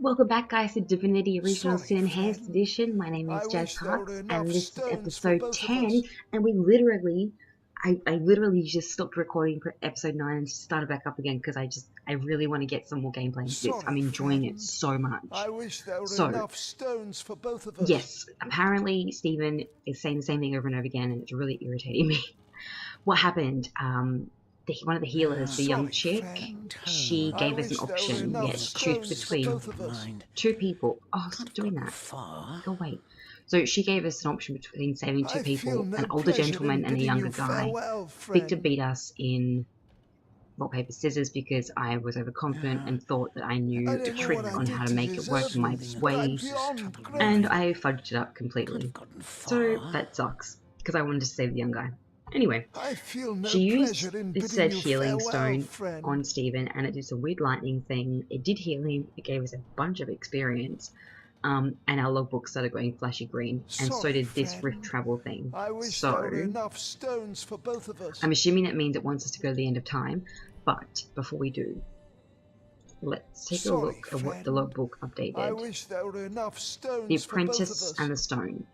Welcome back, guys, to Divinity Original Sorry, Sin Enhanced friend. Edition. My name is I Jazz wish there Parks, were enough and this is stones for episode both of 10. us. And I literally just stopped recording for episode 9 and started back up again because I really want to get some more gameplay into this. I'm Sorry, enjoying it friend. so much. I wish there were So, enough stones for both of us. yes, apparently Stephen is saying the same thing over and over again, and it's really irritating me. What happened? One of the healers, the young chick, friend. she I gave us an wish there were option. enough Yeah, to choose stones for between both of us. two people. Oh, stop doing that. Go away. So she gave us an option between saving two I feel people, no an older pleasure gentleman in and a bidding younger you guy. farewell, Victor friend. beat us in rock, paper, scissors because I was overconfident and thought that I knew I the don't know trick what I on did how to to make it work deserve in my this, but I'm way, beyond and grateful. I fudged it up completely. So that sucks, because I wanted to save the young guy. Anyway, I feel no she used pleasure in this bidding said you healing farewell, stone friend. on Stephen, and it did some weird lightning thing. It did heal him. It gave us a bunch of experience. And our logbook started going flashy green, and so did this rift travel thing. I wish So there were enough stones for both of us. I'm assuming that means it wants us to go to the end of time. But before we do, let's take a look at what the logbook updated. I wish there were enough stones The for both of apprentice us. and the stone.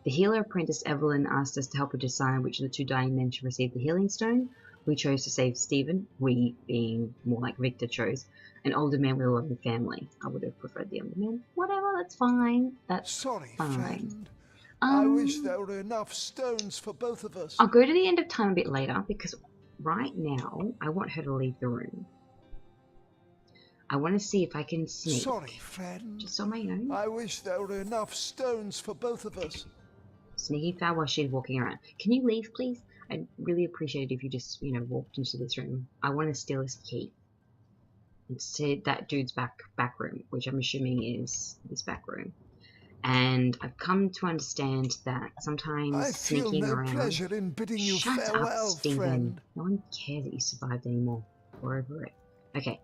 The healer apprentice Evelyn asked us to help her decide which of the two dying men should receive the healing stone. We chose to save Stephen, we being more like Victor chose, an older man with a loving family. I would have preferred the younger man. Whatever, that's fine. That's fine. Friend. I wish there were enough stones for both of us. I'll go to the end of time a bit later because right now I want her to leave the room. I want to see if I can sneak. Friend. Just on my own. I wish there were enough stones for both of us. Sneaky foul while she's walking around. Can you leave, please? I'd really appreciate it if you just, walked into this room. I want to steal his key. Instead, that dude's back room, which I'm assuming is this back room. And I've come to understand that sometimes sneaking around. Pleasure in bidding you Shut farewell, up, Stephen. friend. No one cares that you survived anymore. We're over it. Okay.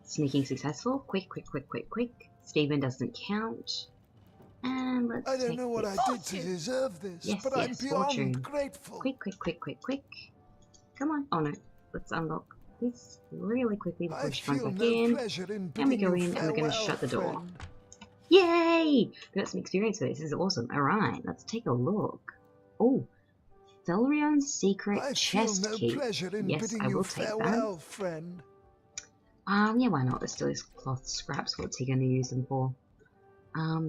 Sneaking successful. Quick. Stephen doesn't count. And let's I don't know what I did to deserve this, yes, but I'm beyond grateful. Quick. Come on. Oh no. Let's unlock this really quickly before she comes back in. And we go in and we're going to shut the door. Yay! We got some experience with this. This is awesome. Alright, let's take a look. Oh, Thelrion's secret chest key. Yes, I will take that. Friend. Yeah, why not? There's still these cloth scraps. What's he going to use them for?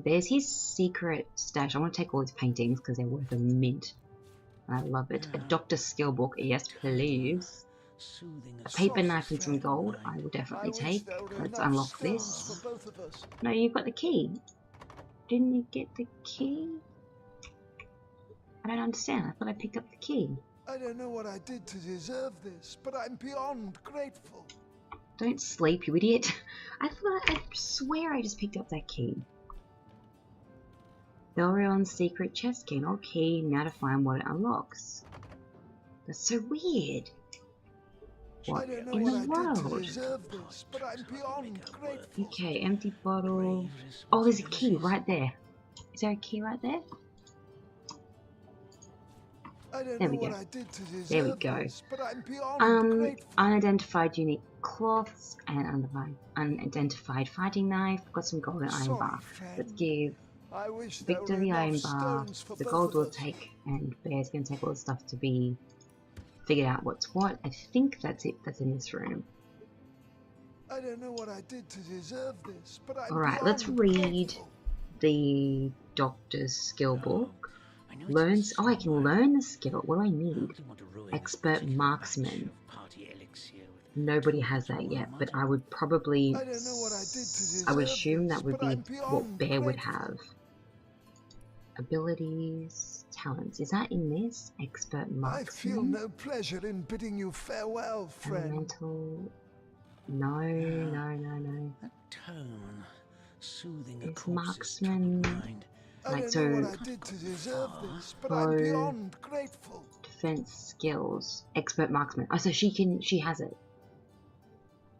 There's his secret stash. I want to take all his paintings because they're worth a mint. And I love it. A doctor's skill book. Yes, please. A paper knife and some gold. I will definitely take. Let's unlock this. No, you've got the key. Didn't you get the key? I don't understand. I thought I picked up the key. I don't know what I did to deserve this, but I'm beyond grateful. Don't sleep, you idiot. I swear I just picked up that key. Thelrion's secret chest key. No key. Now to find what it unlocks. That's so weird. What in the world? This, but I'm beyond grateful. Okay, empty bottle. Oh, there's a key right there. Is there a key right there? There we go. There we go. Unidentified unique cloths and unidentified fighting knife. Got some gold and iron bar. Let's give Victor the iron bar. The gold will take, and Bear's going to take all the stuff to be figured out what's what. I think that's it. That's in this room. I don't know what I did to deserve this, but I'm Alright, let's read the doctor's skill book. Learns. Oh, I can learn the skill. What do I need? Expert marksman. Nobody has that yet, but I would probably. I would assume that would be what Bear would have. Abilities, talents. Is that in this? Expert marksman. I feel no pleasure in bidding you farewell, friend. Elemental. No. That tone, soothing a It's marksman. Right, so what I did to deserve this, but I'm beyond grateful. Defense skills. Expert marksman. Oh, so she has it.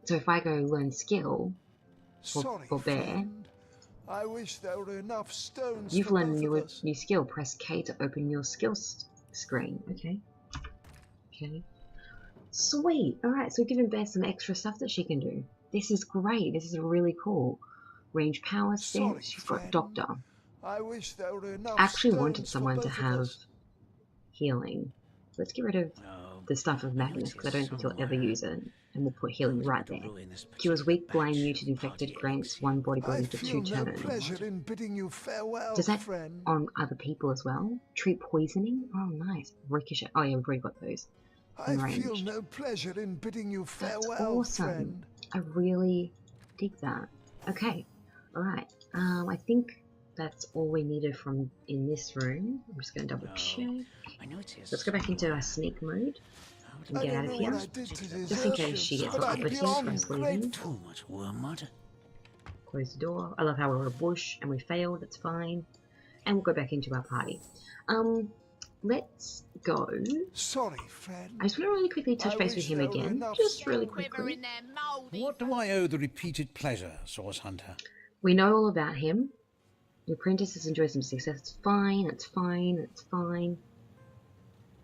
So if I go learn skill for Bear. I wish there were enough stones. You've learned a new skill. Press K to open your skills screen. Okay. Sweet. Alright, so we're giving Bear some extra stuff that she can do. This is great. This is really cool. range power Sorry, stance. She's got friend. doctor. I wish there were enough I actually wanted stones for someone to both of have us. healing. Let's get rid of Oh, the stuff of I know madness it's because I here don't think you'll ever somewhere. use it. And we'll put I healing was right able to there. ruin this Cures particular weak, blind, batch muted, of infected, party grants elixir. one body I building for feel 2 no turns. pleasure in bidding you farewell, Does that friend. on other people as well? Treat poisoning? Oh, nice. Ricochet. Oh, yeah, we've already got those. I feel Ranged. no pleasure in bidding you That's farewell, awesome. friend. I really dig that. Okay, alright. I think that's all we needed from in this room. I'm just going to double check. I know it's here Let's go back into our sneak mode and I get out don't of know what here. I did to Just in deserve case she this, gets but all I'm uppity for beyond us leaving. Too much wormwood. Close the door. I love how we're a bush and we failed. That's fine. And we'll go back into our party. Let's go. Sorry, friend. I just want to really quickly touch I base with wish him there were again. enough Just really stones. quickly. What do I owe the repeated pleasure, Source Hunter? We know all about him. Your apprentice has enjoyed some success. It's fine. It's fine. It's fine.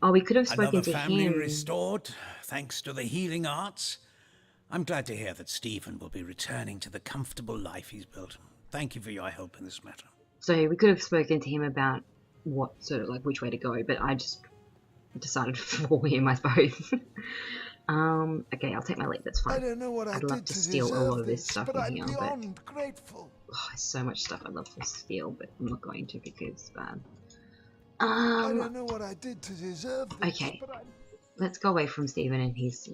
Oh, we could have spoken Another to family him. restored, thanks to the healing arts. I'm glad to hear that Stephen will be returning to the comfortable life he's built. Thank you for your help in this matter. So we could have spoken to him about what sort of like which way to go, but I just decided for him, I suppose. Okay, I'll take my leave. That's I fine. don't know what I I'd love did to to steal a deserve lot of this this, stuff but in I'm here, but beyond grateful. oh, there's so much stuff I'd love to steal, but I'm not going to because it's bad. I don't know what I did to deserve this, Okay. but I'm... Let's go away from Stephen and his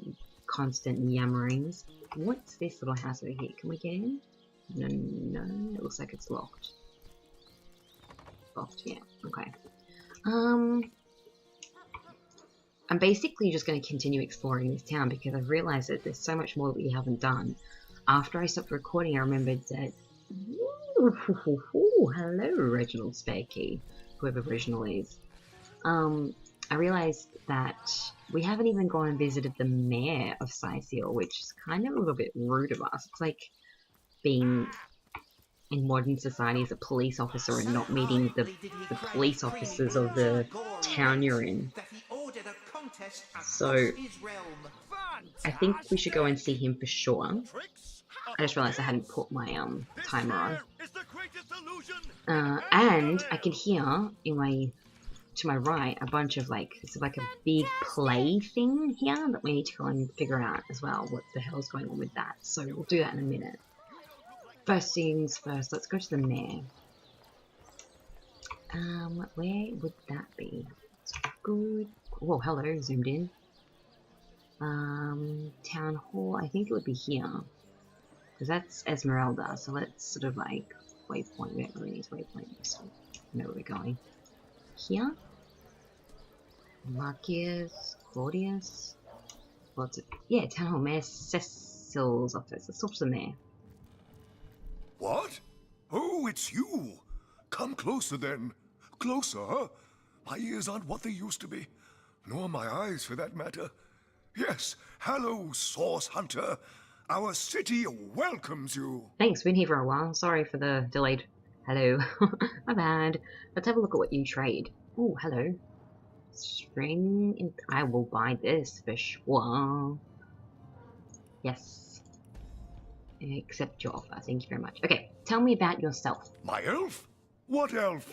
constant yammerings. What's this little house over here? Can we get in? No, no, it looks like it's locked. Locked, yeah, okay. I'm basically just going to continue exploring this town because I've realised that there's so much more that we haven't done. After I stopped recording, I remembered that... Ooh, hello, Reginald Sparky, whoever Reginald is. I realised that we haven't even gone and visited the mayor of Cecil, which is kind of a little bit rude of us. It's like being in modern society as a police officer and not meeting the police officers of the town you're in. So I think we should go and see him for sure. I just realised I hadn't put my timer on. And I can hear in my to my right a bunch of like it's like a big play thing here that we need to go and figure out as well what the hell's going on with that. So we'll do that in a minute. First things first, let's go to the mayor. Where would that be? It's good. Whoa, hello, zoomed in. Town hall, I think it would be here. Because that's Esmeralda, so let's sort of like waypoint, we don't really need waypoint, so we know where we're going. Here? Marcus, Claudius, lots of, yeah, town hall, Mayor Cecil's office, let's talk to the mayor. What? Oh, it's you. Come closer then. Closer? My ears aren't what they used to be. Nor my eyes, for that matter. Yes, hello, Source Hunter. Our city welcomes you. Thanks, been here for a while. Sorry for the delayed hello. My bad. Let's have a look at what you trade. Oh, hello. String. I will buy this for sure. Yes. Accept your offer. Thank you very much. Okay, tell me about yourself. My elf? What elf?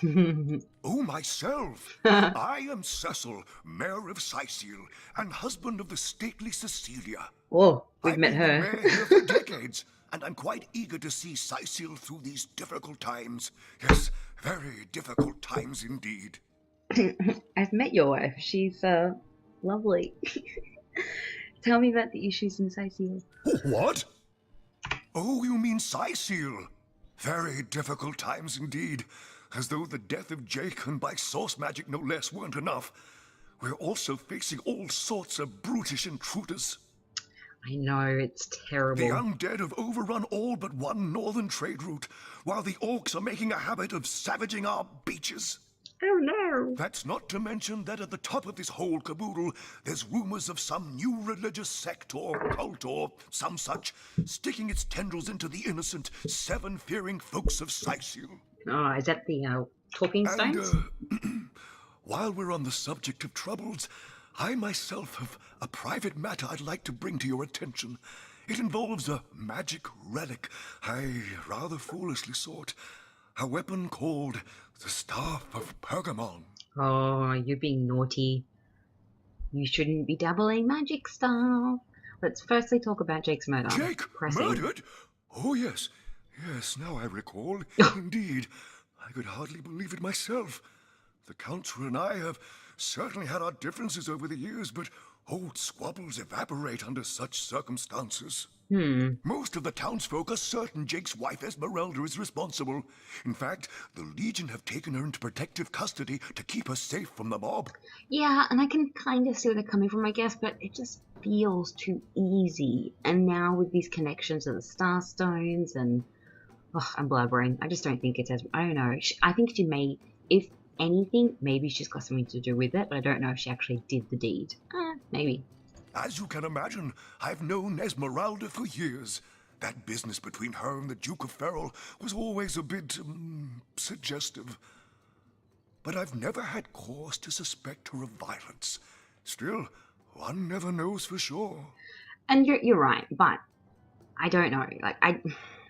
Oh, myself. I am Cecil, Mayor of Cecil, and husband of the stately Cecilia. Oh, we've I've met been her. the mayor here for decades, and I'm quite eager to see Cecil through these difficult times. Yes, very difficult times indeed. I've met your wife. She's lovely. Tell me about the issues in Cecil. What? Oh, you mean Cecil? Very difficult times indeed. As though the death of Jake, and by source magic no less, weren't enough. We're also facing all sorts of brutish intruders. I know, it's terrible. The undead have overrun all but one northern trade route, while the orcs are making a habit of savaging our beaches. Oh no! That's not to mention that at the top of this whole caboodle, there's rumors of some new religious sect or cult or some such, sticking its tendrils into the innocent, seven-fearing folks of Cecil. Oh, is that the talking stones? And, while we're on the subject of troubles, I myself have a private matter I'd like to bring to your attention. It involves a magic relic I rather foolishly sought. A weapon called the Staff of Pergamon. Oh, you're being naughty. You shouldn't be dabbling magic stuff. Let's firstly talk about Jake's murder. Jake, Pressing. murdered? Oh, yes. Yes, now I recall. Indeed. I could hardly believe it myself. The Counselor and I have certainly had our differences over the years, but old squabbles evaporate under such circumstances. Most of the townsfolk are certain Jake's wife Esmeralda is responsible. In fact, the Legion have taken her into protective custody to keep her safe from the mob. Yeah, and I can kind of see where they're coming from, I guess, but it just feels too easy. And now with these connections to the Starstones and... Oh, I'm blabbering. I just don't think it's as... I don't know. I think she may... If anything, maybe she's got something to do with it, but I don't know if she actually did the deed. Maybe. As you can imagine, I've known Esmeralda for years. That business between her and the Duke of Ferrol was always a bit, suggestive. But I've never had cause to suspect her of violence. Still, one never knows for sure. And you're right, but I don't know. Like, I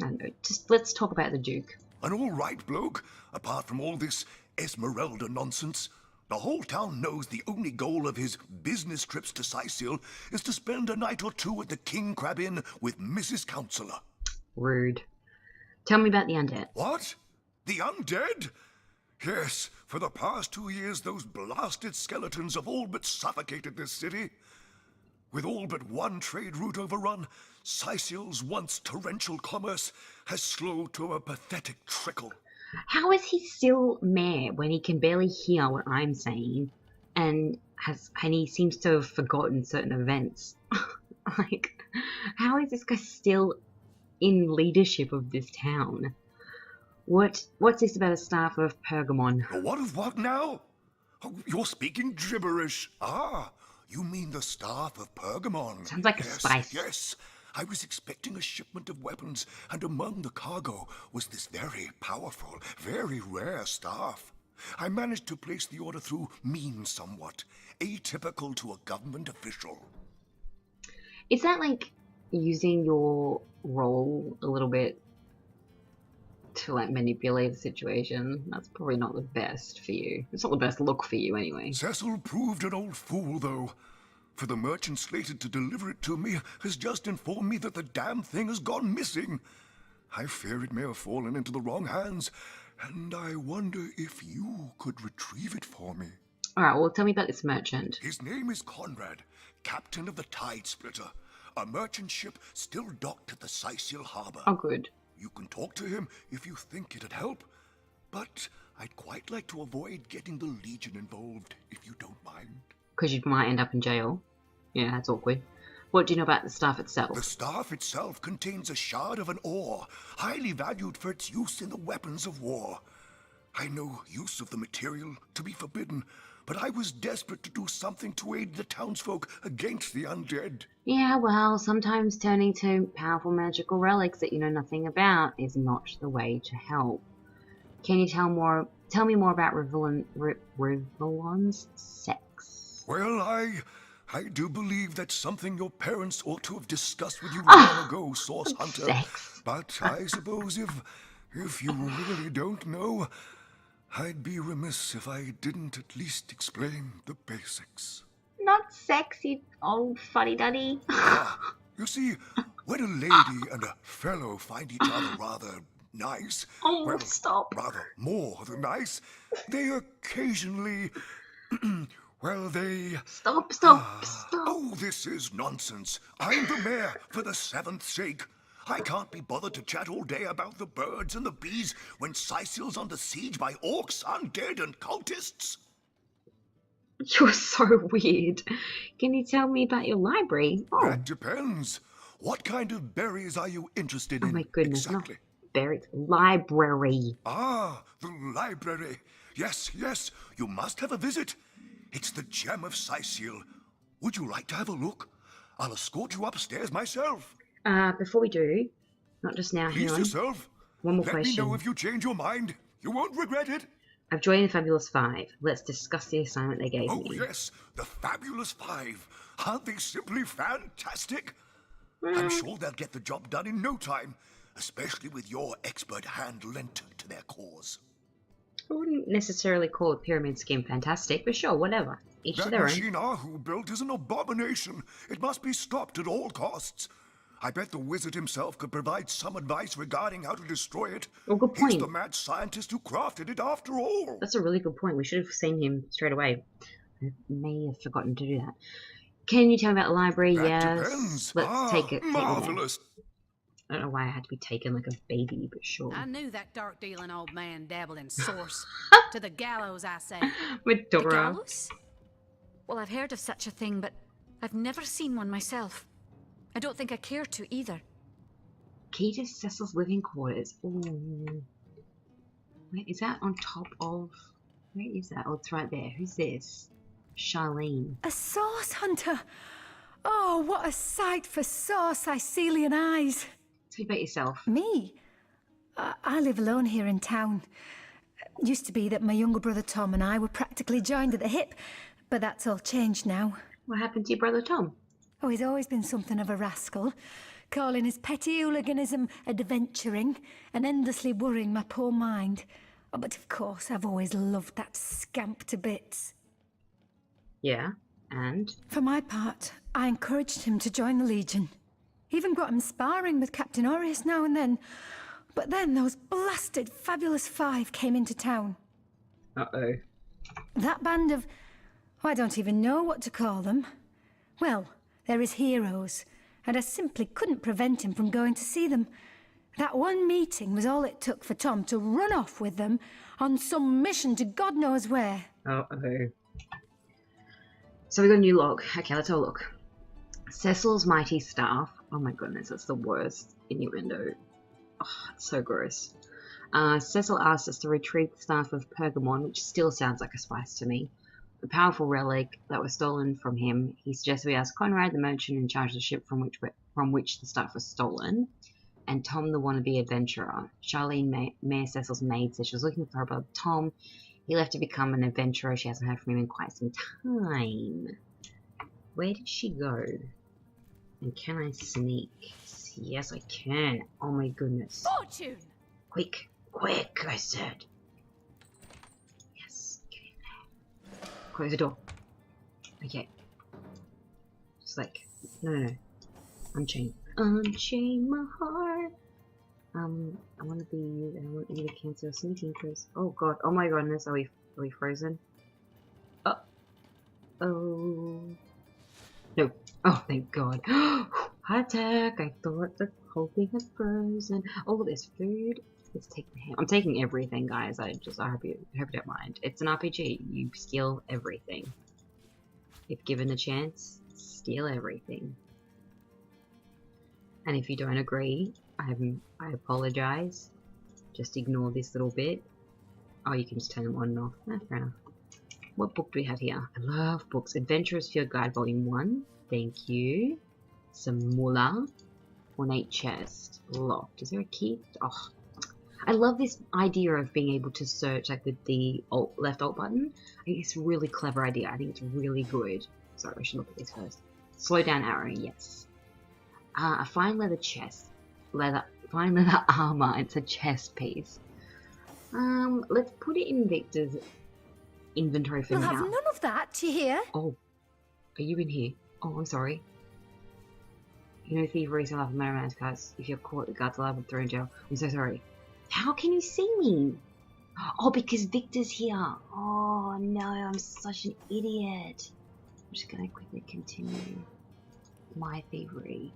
don't know. Just let's talk about the Duke. An all right bloke, apart from all this Esmeralda nonsense. The whole town knows the only goal of his business trips to Cecil is to spend a night or two at the King Crab Inn with Mrs. Counselor. Rude. Tell me about the undead. What? The undead? Yes, for the past 2 years those blasted skeletons have all but suffocated this city. With all but one trade route overrun, Cecil's once torrential commerce has slowed to a pathetic trickle. How is he still mayor when he can barely hear what I'm saying, and he seems to have forgotten certain events? Like, how is this guy still in leadership of this town? What's this about a staff of Pergamon? What of what now? Oh, you're speaking gibberish. Ah, you mean the staff of Pergamon. Sounds like a spice. Yes. I was expecting a shipment of weapons, and among the cargo was this very powerful, very rare staff. I managed to place the order through means somewhat, atypical to a government official. Is that like using your role a little bit to like manipulate the situation? That's probably not the best for you. It's not the best look for you anyway. Cecil proved an old fool, though. For the merchant slated to deliver it to me has just informed me that the damn thing has gone missing. I fear it may have fallen into the wrong hands, and I wonder if you could retrieve it for me. Alright, well tell me about this merchant. His name is Conrad, captain of the Tide Splitter, a merchant ship still docked at the Cecil harbor. Oh good. You can talk to him if you think it'd help, but I'd quite like to avoid getting the Legion involved, if you don't mind. Because you might end up in jail. Yeah, that's awkward. What do you know about the staff itself? The staff itself contains a shard of an ore, highly valued for its use in the weapons of war. I know use of the material to be forbidden, but I was desperate to do something to aid the townsfolk against the undead. Yeah, well, sometimes turning to powerful magical relics that you know nothing about is not the way to help. Can you tell me more about Rivellon's sex? Well, I do believe that's something your parents ought to have discussed with you long ago, Source Hunter. Sex. But I suppose if you really don't know, I'd be remiss if I didn't at least explain the basics. Not sexy, old fuddy-duddy. You see, when a lady and a fellow find each other rather nice, Oh, well, stop. rather more than nice, they occasionally, well, they... Stop. Oh, this is nonsense. I'm the mayor for the 7th sake. I can't be bothered to chat all day about the birds and the bees when Cecil's under siege by orcs, undead, and cultists. You're so weird. Can you tell me about your library? Oh, That depends. What kind of berries are you interested in? oh my goodness. Exactly. Not berries. Library. Ah, the library. Yes, you must have a visit. It's the gem of Cecil. Would you like to have a look? I'll escort you upstairs myself. Before we do, not just now, hang Please on. yourself. One more Let question. me know if you change your mind. You won't regret it. I've joined the Fabulous Five. Let's discuss the assignment they gave Oh, me. yes, the Fabulous Five. Aren't they simply fantastic? I'm sure they'll get the job done in no time, especially with your expert hand lent to their cause. I wouldn't necessarily call the pyramid scheme fantastic, but sure, whatever. Each to That their own. machine Ahu built is an abomination. It must be stopped at all costs. I bet the wizard himself could provide some advice regarding how to destroy it. Oh, good He's point. the mad scientist who crafted it after all. That's a really good point. We should have seen him straight away. I may have forgotten to do that. Can you tell me about the library? That Yes. depends. Let's take it. Marvelous. I don't know why I had to be taken like a baby, but sure. I knew that dark-dealing old man dabbled in source. To the gallows, I say. With The Dora. gallows? Well, I've heard of such a thing, but I've never seen one myself. I don't think I care to either. Key to Cecil's living quarters. Ooh. Wait, is that on top of... Where is that? Oh, it's right there. Who's this? Charlene. A sauce hunter! Oh, what a sight for sore Sicilian eyes! Tell me about yourself. Me? I live alone here in town. Used to be that my younger brother Tom and I were practically joined at the hip, but that's all changed now. What happened to your brother Tom? Oh, he's always been something of a rascal, calling his petty hooliganism adventuring and endlessly worrying my poor mind. Oh, but of course, I've always loved that scamp to bits. Yeah, and? For my part, I encouraged him to join the Legion. Even got him sparring with Captain Aureus now and then. But then those blasted Fabulous Five came into town. Uh-oh. That band of... I don't even know what to call them. Well, they're his heroes, and I simply couldn't prevent him from going to see them. That one meeting was all it took for Tom to run off with them on some mission to God knows where. Uh-oh. So we got a new log. Okay, let's have a look. Cecil's mighty staff. Oh my goodness, that's the worst innuendo. Oh, it's so gross. Cecil asked us to retrieve the staff of Pergamon, which still sounds like a spice to me. A powerful relic that was stolen from him. He suggested we ask Conrad, the merchant in charge of the ship from which the stuff was stolen, and Tom, the wannabe adventurer. Charlene, Mayor Cecil's maid, said she was looking for her brother Tom. He left to become an adventurer. She hasn't heard from him in quite some time. Where did she go? And can I sneak? Yes, I can. Oh my goodness. Fortune! Quick, quick, I said. Yes, get in there. Close the door. Okay. Just like, no. Unchain. Unchain my heart. I want you to cancel sneaking because, oh god, oh my goodness, are we frozen? Oh. No. Oh, thank god. Heart attack. I thought the whole thing had frozen. Oh, there's food. Let's take the ham. I'm taking everything, guys. I hope you don't mind. It's an RPG. You steal everything. If given a chance, steal everything. And if you don't agree, I apologize. Just ignore this little bit. Oh, you can just turn them on and off. Fair enough. What book do we have here? I love books. Adventurer's Field Guide Volume 1. Thank you. Some moolah. Ornate chest. Locked. Is there a key? Oh, I love this idea of being able to search like with the left alt button. I think it's a really clever idea. I think it's really good. Sorry, I should look at this first. Slow down arrow. Yes. A fine leather chest. Fine leather armor. It's a chest piece. Let's put it in Victor's inventory for We'll now. have none of that, you hear? Oh, are you in here? Oh, I'm sorry. You know thievery, so have man's cards. If you're caught, the guards will have thrown in jail. I'm so sorry. How can you see me? Oh, because Victor's here. Oh no, I'm such an idiot. I'm just gonna quickly continue my thievery.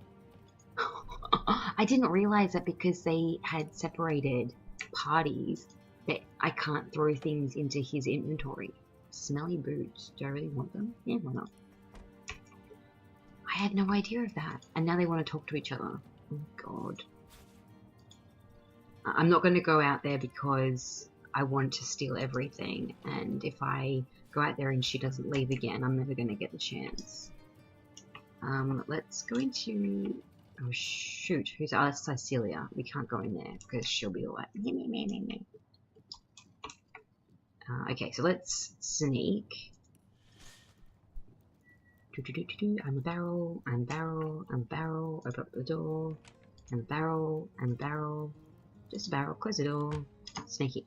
I didn't realize that because they had separated parties that I can't throw things into his inventory. Smelly boots. Do I really want them? Yeah, why not? I had no idea of that. And now they want to talk to each other. Oh god. I'm not going to go out there because I want to steal everything. And if I go out there and she doesn't leave again, I'm never going to get the chance. Let's go into... Oh shoot, who's... Oh, that's Cecilia. We can't go in there because she'll be like... Me. Okay, so let's sneak. I'm a barrel. I'm a barrel. I'm a barrel. Open up the door. I'm a barrel. I'm a barrel. Just a barrel. Close the door. Sneaky.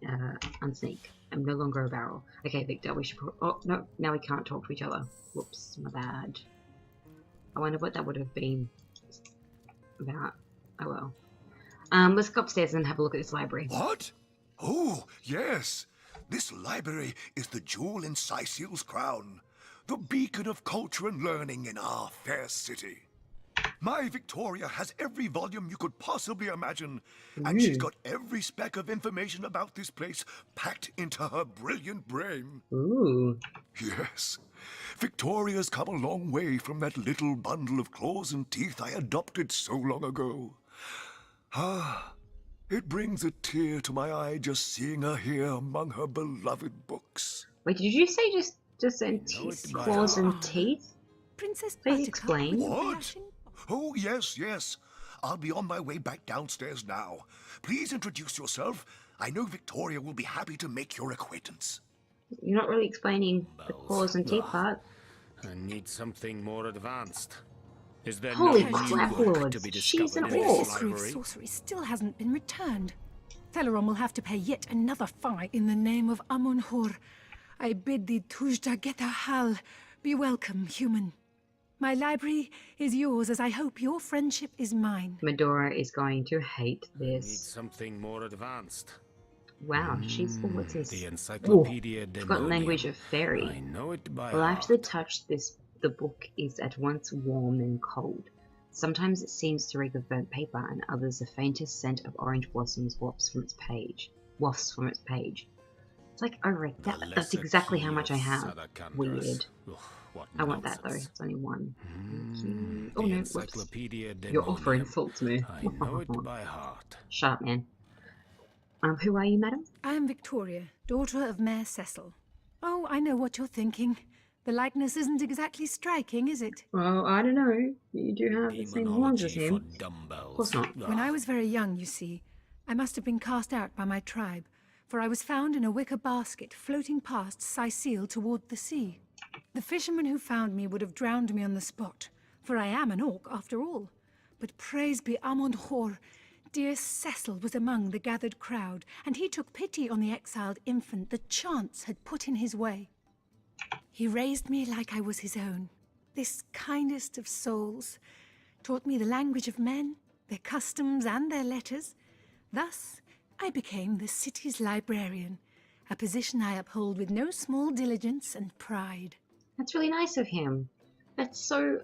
Unsneak. I'm no longer a barrel. Okay, Victor. We should. Oh no! Now we can't talk to each other. Whoops. My bad. I wonder what that would have been about. Oh well. Let's go upstairs and have a look at this library. What? Oh, yes. This library is the jewel in Cecil's crown, the beacon of culture and learning in our fair city. My Victoria has every volume you could possibly imagine, and she's got every speck of information about this place packed into her brilliant brain. Ooh. Yes. Victoria's come a long way from that little bundle of claws and teeth I adopted so long ago. Ah, it brings a tear to my eye just seeing her here among her beloved books. Wait, did you say just claws and teeth? Princess Please Buttercup explain. with the What? blushing- Oh, yes, yes. I'll be on my way back downstairs now. Please introduce yourself. I know Victoria will be happy to make your acquaintance. You're not really explaining the claws and teeth part. I need something more advanced. Is there Holy no new crap, book Lords. to be She's an discovered in orc. this History of library? sorcery still hasn't been returned. Theleron will have to pay yet another fine in the name of Amun-Hor. I bid thee Tujda Geta Hal. Be welcome, human. My library is yours, as I hope your friendship is mine. Medora is going to hate Need this. something more advanced. Wow, she's what's this? The Ooh, Encyclopedia it's got language of I fairy. know it by Well, after the heart. touch, the book is at once warm and cold. Sometimes it seems to reek of burnt paper, and others the faintest scent of orange blossoms wafts from its page. It's like I read that. The That's lesser exactly key how much I of have. Sadakandras. Weird. Ugh, what I want that though. nonsense. It's only one. Thank you. The Oh no! Whoops. Encyclopedia Your offer Demonium. insults me. I know it by heart. Shut up, man. Who are you, madam? I am Victoria, daughter of Mayor Cecil. Oh, I know what you're thinking. The likeness isn't exactly striking, is it? Well, I don't know. You do have the same horns as Demonology for him. dumbbells. Of course not. When I was very young, you see, I must have been cast out by my tribe, for I was found in a wicker basket floating past Cecil toward the sea. The fisherman who found me would have drowned me on the spot, for I am an orc after all. But praise be Amun-Hor, dear Cecil was among the gathered crowd, and he took pity on the exiled infant that chance had put in his way. He raised me like I was his own, this kindest of souls, taught me the language of men, their customs and their letters. Thus, I became the city's librarian, a position I uphold with no small diligence and pride. That's really nice of him. That's so...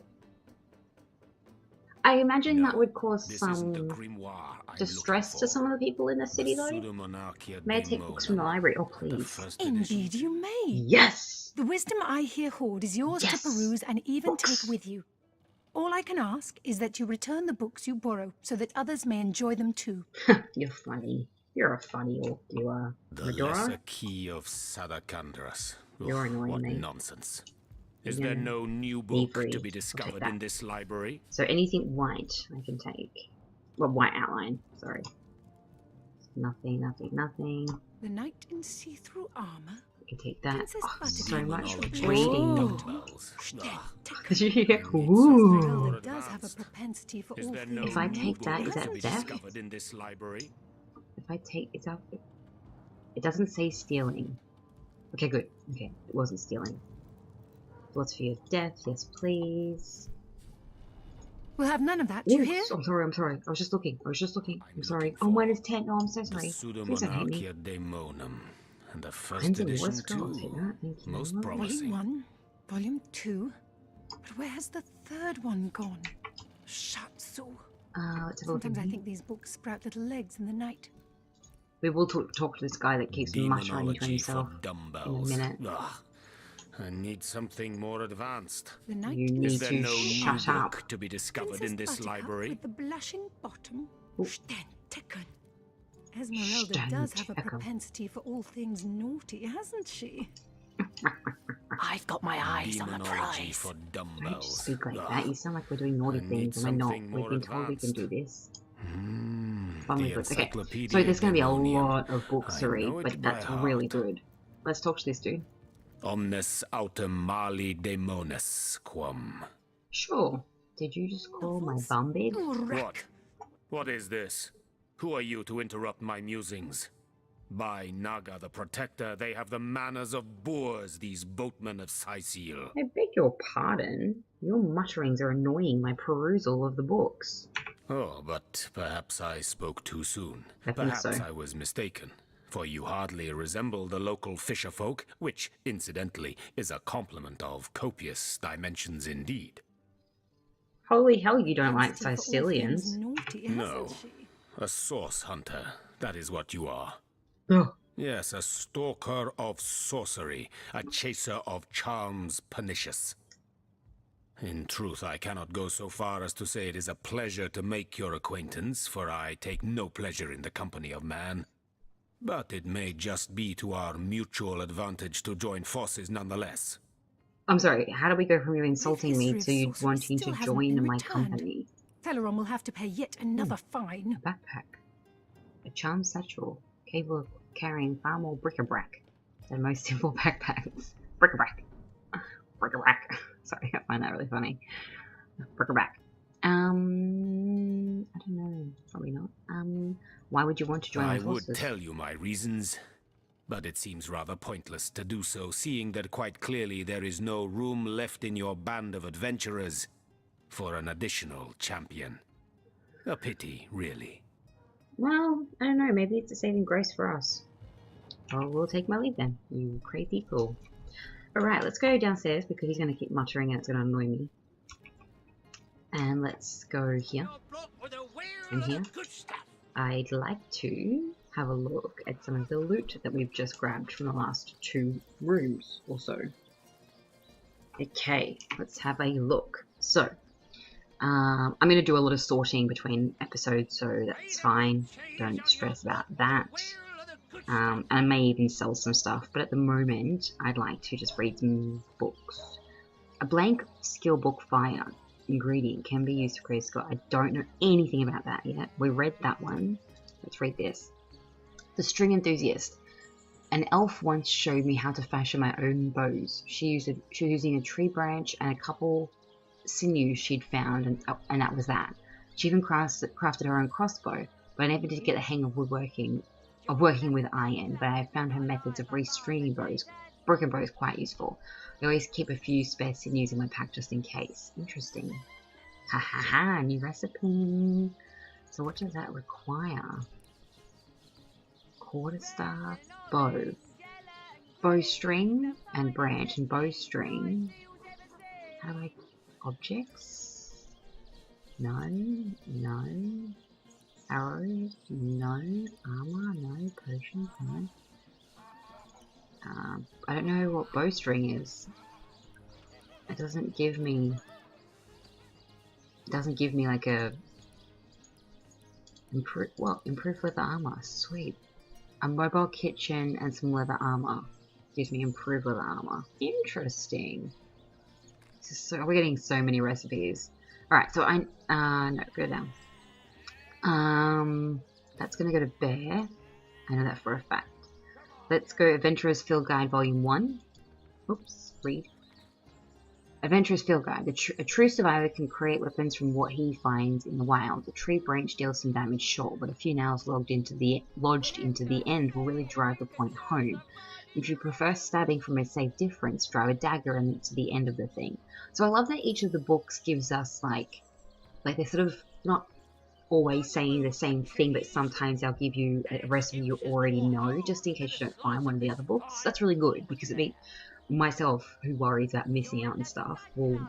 I imagine that would cause This isn't the some grimoire I'm distress looking to for. some of the people in the city, The though. Pseudomonarchia May I take books from the library? Oh, the please. first edition. Indeed you may. Yes! The wisdom I here hoard is yours Yes. to peruse and even Books. take with you. All I can ask is that you return the books you borrow so that others may enjoy them too. You're funny. You're a funny orc, you are. The Medora? lesser key of Sadakandras. You're annoying What me. nonsense. Is Yeah. there no new book Avery. to be I'll take discovered that. in this library? So anything white I can take. Well, white outline, sorry. Nothing, nothing, nothing. The knight in see-through armor. I can take that. Princess Oh, Buttercup. so much Demonology for reading. dumbbells. Ugh. Did you hear? This Ooh! world does have a advanced. propensity for Is all there things. no If I new take that, book is to that be theft? discovered in this library? If I take it out, it doesn't say stealing. Okay, good. Okay, it wasn't stealing. Philosophy of death, yes please. We'll have none of that, do you Ooh, hear? I'm sorry, I'm sorry. I was just looking. I'm I'm sorry. looking Oh, for minus 10. No, I'm so The sorry. Please don't hate me. Pseudomonarchia Daemonum. And the first Cleansing edition Water Scroll, I'll take too. that. Thank you. Most very much. Volume promising. 1, Volume 2. But where has the third one gone? Shatsu. Let's have a look. Sometimes I think these books sprout little legs in the night. We will talk to this guy that keeps muttering to Demonology himself. for dumbbells. minute. Ugh. I need something more advanced. The knight You in need Is there to no new shut up. book to be discovered Princess in this Buttercup library? with the blushing bottom. Ooh. Stenteken. Esmeralda does have a Stenteken. propensity for all things naughty, hasn't she? I've got my eyes on the Demonology prize. for Don't dumbbells. speak like Ugh. that. You sound like we're doing naughty I need things, and we're not. something We've more been told we can do advanced. this. Mm, Finally the good. Okay, Encyclopedia so there's going to be a Demonium. lot of books I to read, know it but by that's really heart. good. Let's talk to this dude. Omnes autem mali demonis quam. Sure. Did you just call my bum bed? What? What is this? Who are you to interrupt my musings? By Naga the Protector, they have the manners of boors, these boatmen of Cecil. I beg your pardon. Your mutterings are annoying my perusal of the books. Oh, but perhaps I spoke too soon. I think Perhaps so. I was mistaken. For you hardly resemble the local fisherfolk, which, incidentally, is a compliment of copious dimensions indeed. Holy hell, you don't like Nasty for all things Sicilians. naughty, hasn't No. she? A source hunter, that is what you are. Ugh. Yes, a stalker of sorcery, a chaser of charms pernicious. In truth, I cannot go so far as to say it is a pleasure to make your acquaintance, for I take no pleasure in the company of man. But it may just be to our mutual advantage to join forces nonetheless. I'm sorry, how do we go from you insulting me history of to you sorcery wanting still to hasn't join been my returned. company? Celeron will have to pay yet another fine. A backpack. A charm satchel, capable of carrying far more bric-a-brac than most simple backpacks. Bric-a-brac. Bric-a-brac. Sorry, I find that really funny. Bric-a-brac. I don't know. Probably not. Why would you want to join I my would forces? tell you my reasons, but it seems rather pointless to do so, seeing that quite clearly there is no room left in your band of adventurers for an additional champion. A pity, really. Well, I don't know. Maybe it's a saving grace for us. Well, we'll take my leave then. You crazy fool. Alright, let's go downstairs because he's going to keep muttering and it's going to annoy me. And let's go here. And here. I'd like to have a look at some of the loot that we've just grabbed from the last 2 rooms or so. Okay, let's have a look. So, I'm going to do a lot of sorting between episodes, so that's fine. Don't stress about that. I may even sell some stuff, but at the moment, I'd like to just read some books. A blank skill book fire ingredient can be used to create a skill. I don't know anything about that yet. We read that one. Let's read this. The String Enthusiast. An elf once showed me how to fashion my own bows. She was using a tree branch and a couple sinews she'd found, and that was that. She even crafted her own crossbow, but I never did get the hang of working with iron, but I found her methods of restringing broken bows quite useful. I always keep a few spare sinews in my pack just in case. Interesting. Ha ha ha, new recipe. So what does that require? Quarterstaff, bow. Bowstring and branch and bowstring. How do I... objects? No, no. Arrows? No. Armor? No. Potions? No. I don't know what bowstring is. It doesn't give me... It doesn't give me like a... Improved leather armor. Sweet. A mobile kitchen and some leather armor. Gives me improved leather armor. Interesting. So we're getting so many recipes. Alright, so no, go down. That's gonna go to Bear. I know that for a fact. Let's go Adventurer's Field Guide Volume 1. Oops, read. Adventurer's Field Guide. A true survivor can create weapons from what he finds in the wild. The tree branch deals some damage, sure, but a few nails lodged into the end will really drive the point home. If you prefer stabbing from a safe distance, drive a dagger into the end of the thing. So I love that each of the books gives us like they're sort of not always saying the same thing, but sometimes they'll give you a recipe you already know, just in case you don't find one of the other books. That's really good, because it means myself, who worries about missing out and stuff, will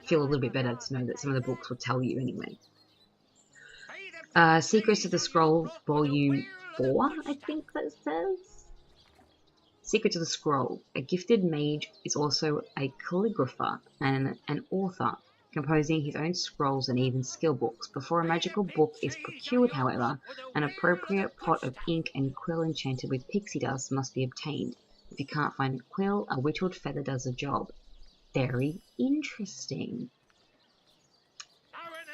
feel a little bit better to know that some of the books will tell you anyway. Secrets of the Scroll, Volume 4, I think that says? Secrets of the Scroll. A gifted mage is also a calligrapher and an author, composing his own scrolls and even skill books. Before a magical book is procured, however, an appropriate pot of ink and quill enchanted with pixie dust must be obtained. If you can't find a quill, a whittled feather does the job. Very interesting.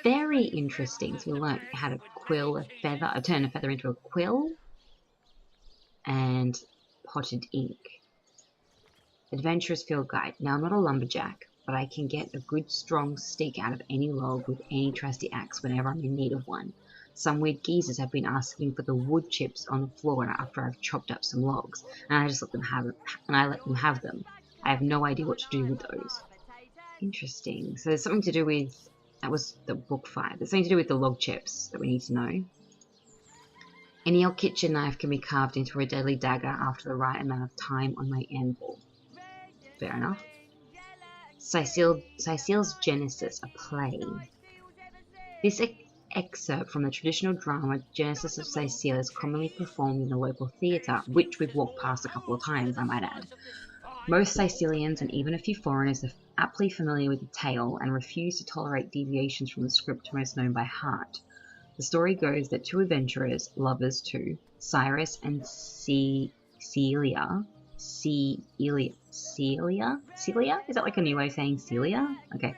Very interesting. So we learned how to quill a feather, turn a feather into a quill, and potted ink. Adventurer's Field Guide. Now, I'm not a lumberjack, but I can get a good strong stick out of any log with any trusty axe whenever I'm in need of one. Some weird geezers have been asking for the wood chips on the floor after I've chopped up some logs, and I just let them have it, and I let them have them. I have no idea what to do with those. Interesting. So there's something to do with, that was the book 5. There's something to do with the log chips that we need to know. Any old kitchen knife can be carved into a deadly dagger after the right amount of time on my anvil. Fair enough. Cecil's Genesis, a play. This excerpt from the traditional drama Genesis of Cecil is commonly performed in the local theatre, which we've walked past a couple of times, I might add. Most Sicilians and even a few foreigners are aptly familiar with the tale and refuse to tolerate deviations from the script most known by heart. The story goes that two adventurers, lovers too, Cyrus and Celia? Is that like a new way of saying Celia? Okay.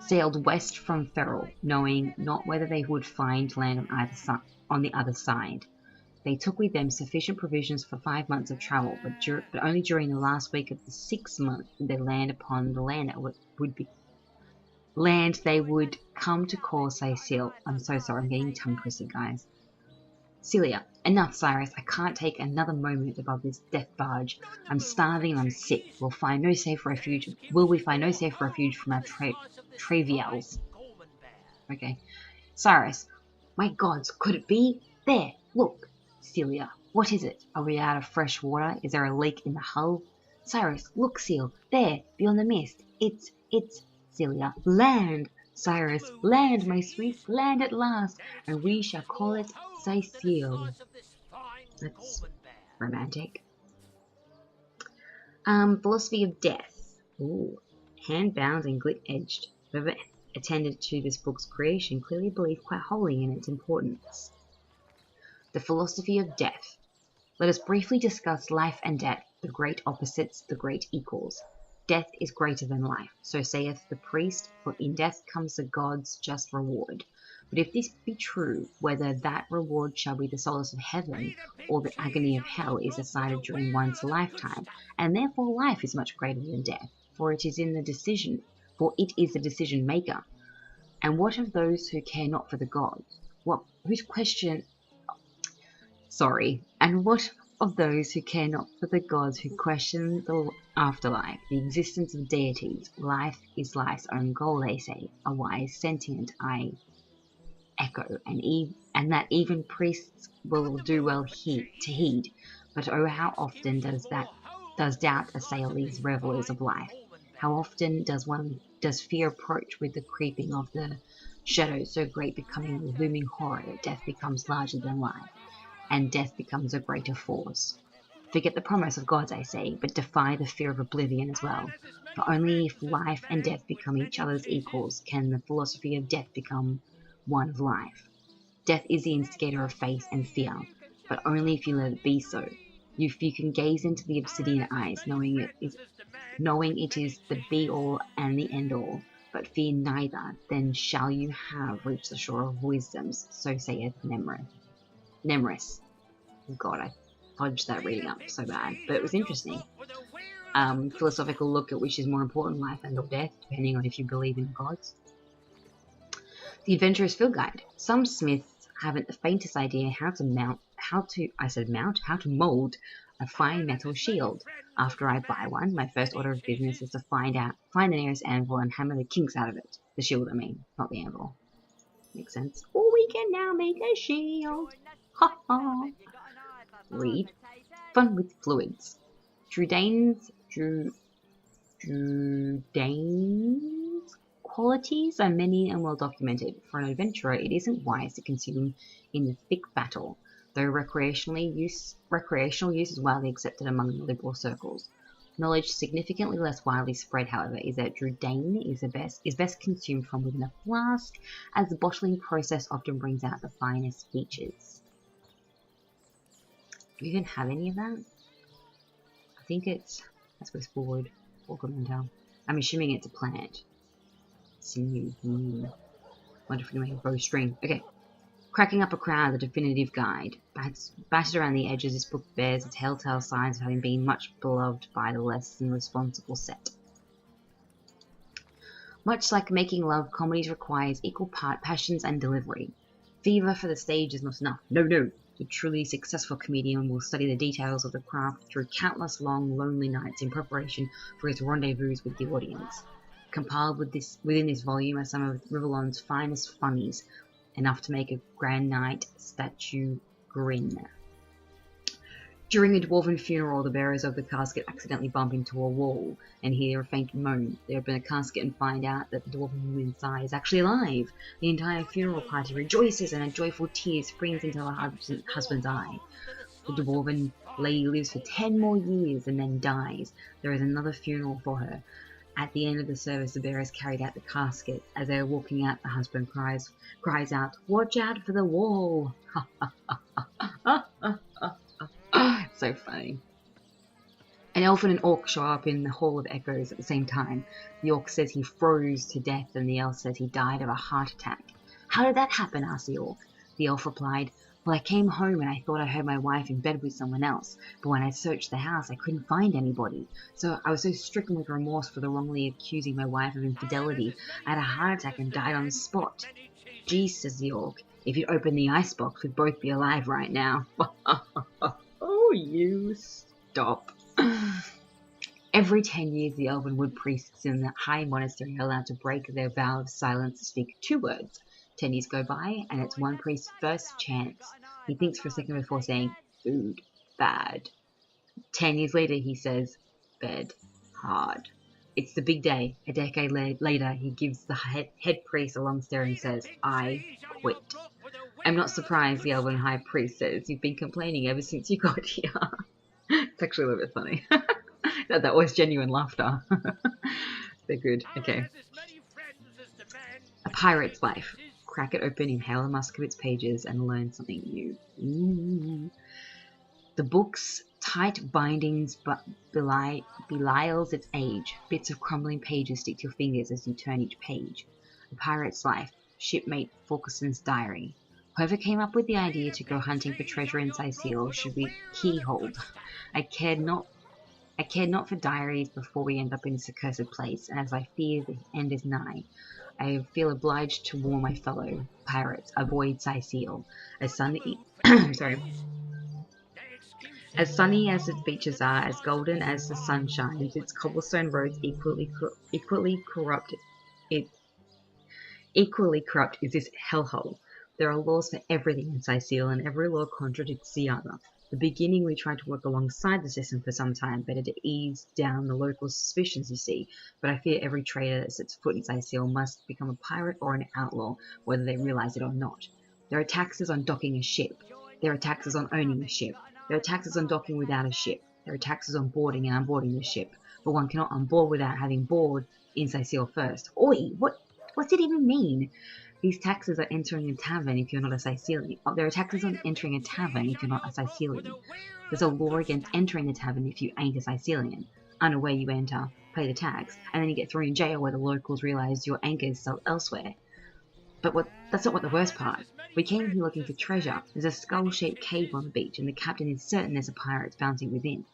Sailed west from Ferrol, knowing not whether they would find land on the other side. They took with them sufficient provisions for 5 months of travel, but only during the last week of the 6th month did they land upon the land they would come to call Cecil. I'm so sorry, I'm getting tongue twisted, guys. Celia, enough, Cyrus. I can't take another moment above this death barge. I'm starving and I'm sick. Will we find no safe refuge from our trivials? Okay. Cyrus, my gods, could it be? There, look. Celia, what is it? Are we out of fresh water? Is there a leak in the hull? Cyrus, look, Seal. There, beyond the mist. It's... Celia, land! Cyrus, land, my sweet, land at last, and we shall call it Cecil. That's romantic. Philosophy of Death. Ooh, hand-bound and glit-edged. Whoever attended to this book's creation clearly believed quite wholly in its importance. The Philosophy of Death. Let us briefly discuss life and death, the great opposites, the great equals. Death is greater than life, so saith the priest, for in death comes the God's just reward. But if this be true, whether that reward shall be the solace of heaven, or the agony of hell is decided during one's lifetime, and therefore life is much greater than death, for it is the decision maker. And what of those who care not for the gods? And what of those who care not for the gods, who question the afterlife, the existence of deities? Life is life's own goal, they say. A wise sentiment I echo, and that even priests will do well to heed. But oh, how often does doubt assail these revelers of life? How often does fear approach with the creeping of the shadows so great, becoming the looming horror that death becomes larger than life, and death becomes a greater force. Forget the promise of gods, I say, but defy the fear of oblivion as well. For only if life and death become each other's equals can the philosophy of death become one of life. Death is the instigator of faith and fear, but only if you let it be so. If you can gaze into the obsidian eyes, knowing it is the be-all and the end-all, but fear neither, then shall you have reached the shore of wisdoms, so saith Nemris. God, I fudged that reading up so bad, but it was interesting. Philosophical look at which is more important, life and or death, depending on if you believe in gods. The Adventurer's Field Guide. Some smiths haven't the faintest idea how to mold a fine metal shield. After I buy one, my first order of business is to find the nearest anvil and hammer the kinks out of it. The shield, I mean, not the anvil. Makes sense. Oh, we can now make a shield. Ha ha. Read. Fun with fluids. Drudaine's qualities are many and well documented. For an adventurer, it isn't wise to consume in the thick battle, though recreational use is widely accepted among the liberal circles. Knowledge significantly less widely spread, however, is that Drudaine is best consumed from within a flask, as the bottling process often brings out the finest features. Do we even have any of that? I think let's go forward. I'm assuming it's a plant. Sinew. Wonderfully made bowstring. Okay. Cracking up a crowd, the definitive guide. Battered around the edges, this book bears the telltale signs of having been much beloved by the less than responsible set. Much like making love, comedies requires equal part passions and delivery. Fever for the stage is not enough. No, no. The truly successful comedian will study the details of the craft through countless long, lonely nights in preparation for his rendezvous with the audience. Compiled within this volume are some of Rivellon's finest funnies, enough to make a grand night statue grin. During a dwarven funeral, the bearers of the casket accidentally bump into a wall and hear a faint moan. They open the casket and find out that the dwarven woman inside is actually alive. The entire funeral party rejoices and a joyful tear springs into the husband's eye. The dwarven lady lives for 10 more years and then dies. There is another funeral for her. At the end of the service, the bearers carried out the casket. As they are walking out, the husband cries out, "Watch out for the wall!" So funny. An elf and an orc show up in the Hall of Echoes at the same time. The orc says he froze to death and the elf says he died of a heart attack. "How did that happen?" asked the orc. The elf replied, "Well, I came home and I thought I heard my wife in bed with someone else, but when I searched the house I couldn't find anybody. So I was so stricken with remorse for the wrongly accusing my wife of infidelity, I had a heart attack and died on the spot." "Geez," says the orc, "if you open the icebox we'd both be alive right now." Oh, you stop. Every 10 years, the elven wood priests in the high monastery are allowed to break their vow of silence to speak 2 words. 10 years go by, and it's one priest's first chance. He thinks for a second before saying, "Food, bad." 10 years later, he says, "Bed, hard." It's the big day. A decade later, he gives the head priest a long stare and says, "I quit." "I'm not surprised," the elven high priest says. "You've been complaining ever since you got here." It's actually a little bit funny. That was genuine laughter. They're good. Okay. A Pirate's Life. Crack it open, inhale the musk of its pages, and learn something new. Ooh. The book's tight bindings belies its age. Bits of crumbling pages stick to your fingers as you turn each page. A Pirate's Life. Shipmate Fulkerson's diary. Whoever came up with the idea to go hunting for treasure in Cecil should be keyholed. I cared not for diaries before we end up in this accursed place, and as I fear the end is nigh, I feel obliged to warn my fellow pirates, avoid Cecil. As sunny as its beaches are, as golden as the sun shines, its cobblestone roads equally corrupt. Equally corrupt is this hellhole. There are laws for everything in Cecil, and every law contradicts the other. At the beginning, we tried to work alongside the system for some time, better to ease down the local suspicions, you see, but I fear every trader that sets foot in Cecil must become a pirate or an outlaw, whether they realize it or not. There are taxes on docking a ship. There are taxes on owning a ship. There are taxes on docking without a ship. There are taxes on boarding and unboarding the ship, but one cannot unboard without having board in Cecil first. Oi, what's it even mean? These taxes are entering a tavern if you're not a Cecilian. Oh, there are taxes on entering a tavern if you're not a Cecilian. There's a law against entering the tavern if you ain't a Cecilian. Unaware you enter, pay the tax, and then you get thrown in jail where the locals realise your anchor is sold elsewhere. But that's not what the worst part. We came here looking for treasure. There's a skull-shaped cave on the beach, and the captain is certain there's a pirate bouncing within.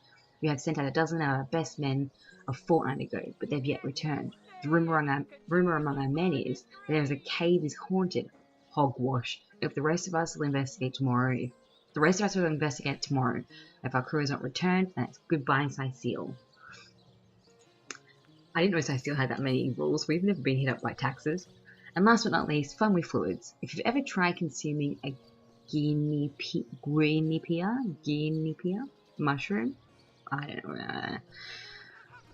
We have sent out a dozen of our best men a fortnight ago, but they've yet returned. The rumour among our men is that there is a cave is haunted. Hogwash. If the rest of us will investigate tomorrow, if our crew has not returned, then it's goodbye Cecil. I didn't know Cecil had that many rules. We've never been hit up by taxes. And last but not least, fun with fluids. If you've ever tried consuming a guinea pea mushroom, I don't know.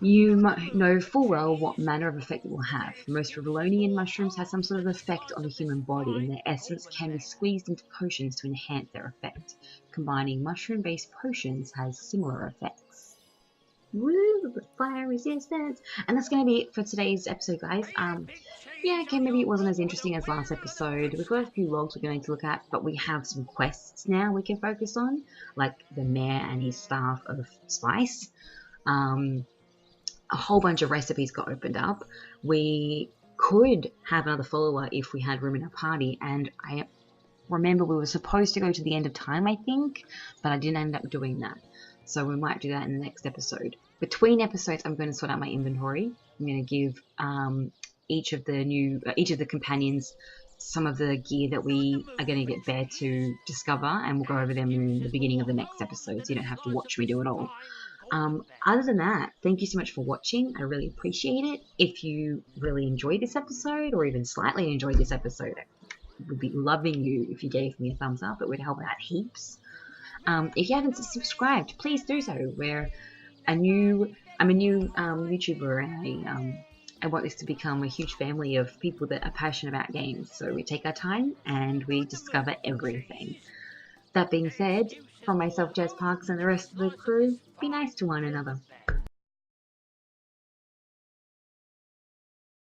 You know full well what manner of effect it will have. Most Rivellonian mushrooms have some sort of effect on the human body, and their essence can be squeezed into potions to enhance their effect. Combining mushroom-based potions has similar effects. Woo! Fire resistance! And that's going to be it for today's episode, guys. Yeah, okay, maybe it wasn't as interesting as last episode. We've got a few logs we're going to look at, but we have some quests now we can focus on, like the mayor and his staff of spice. A whole bunch of recipes got opened up. We could have another follower if we had room in our party, and remember we were supposed to go to the end of time, I think, but I didn't end up doing that. So we might do that in the next episode. Between episodes, I'm going to sort out my inventory. I'm going to give each of the companions some of the gear that we are going to get Bear to discover, and we'll go over them in the beginning of the next episode, so you don't have to watch me do it all. Other than that, thank you so much for watching. I really appreciate it. If you really enjoyed this episode, or even slightly enjoyed this episode, I would be loving you if you gave me a thumbs up. It would help out heaps. If you haven't subscribed, please do so. I'm a new YouTuber, and I want this to become a huge family of people that are passionate about games. So we take our time and we discover everything. That being said, from myself, Jazz Parks, and the rest of the crew, be nice to one another.